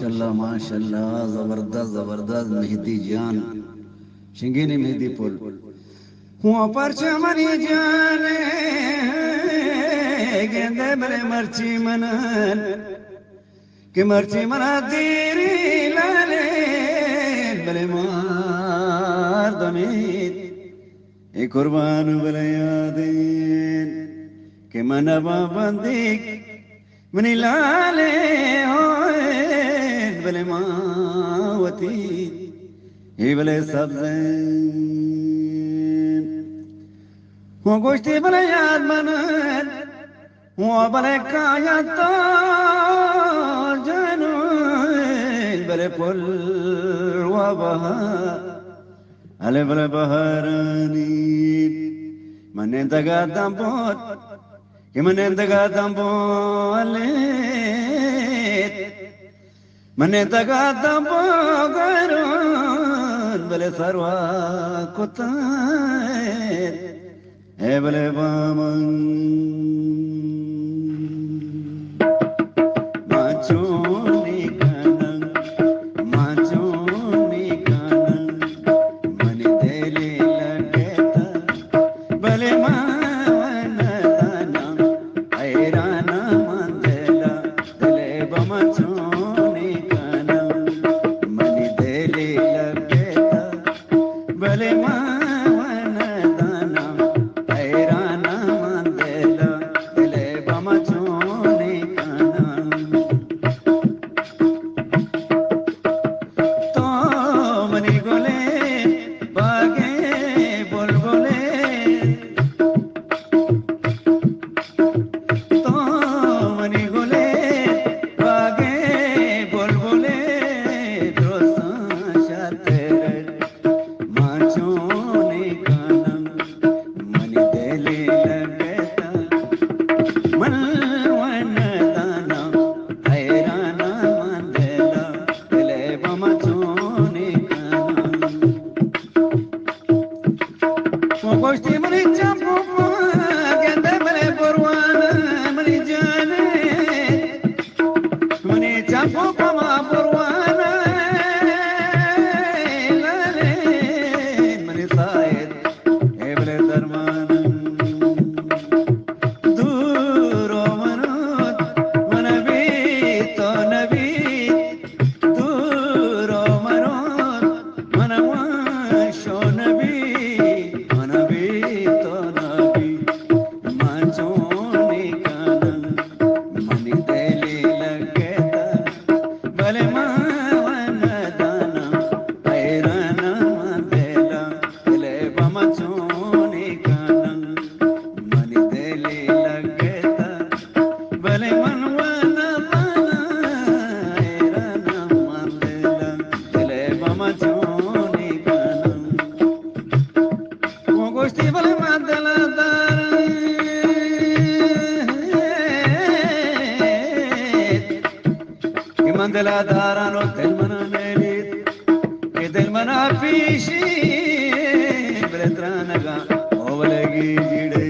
माशाल्लाह जबरदस्त जबरदस्त मेहदी जान शिंगेनी मेहदी पुल हुआ पर चमनी जाने गेंदे बरे मर्ची मनन कि मर्ची मना तेरी लाले बरे मार दमीत ए कुर्बान बले यादें कि मनवा बंदिक मनी लाले होए बले मावती हे बले सब्ज़ें हो गोश्ती बले याद मनन हो बले कायता जानू बले पुल वबहा अले बले बहरानी मने दगा दंबोत कि मने दगा दंबोले मने दगा दंबो गरुन बले सरवा कुताए ए बले बामन माचोनी कानन मने देले लगेता बले मावनदाना ऐराना मंदला दले बमचोनी कानन मने देले लगेता बले मावनदाना ऐराना मंदला दले बमचोनी कानन तो मनी गोले बागे बुलबुले तो मनी गोले बागे बुलबुले दोसा शातेरे माचोनी कानन मनी देले लगेता मनवनदाना ऐराना मंदला दिले बमचोनी कानन गोश्ती मनी चंपू गेंदे बले बुरवाना मनी जाने मनी चंपू पमा बुरवाना लाले मनी सायद ए बले दरमानन दूरो मनोत मनबी तो नबी दूरो मनोत मनवाशो नबी मनबी तो नबी माचोनी कानन मनी देले लगेता बले मावनदाना ऐराना मंदला दिले बमचोनी कानन मनी देले लगेता बले मनवनदाना ऐराना मंदला दिले बमचोनी कानन वो गोश्ती बले मंदला कि मंदला दारानो दिल मना मेलित कि दिल मना पीशी बले त्रानगा ओ बले गी जिड़े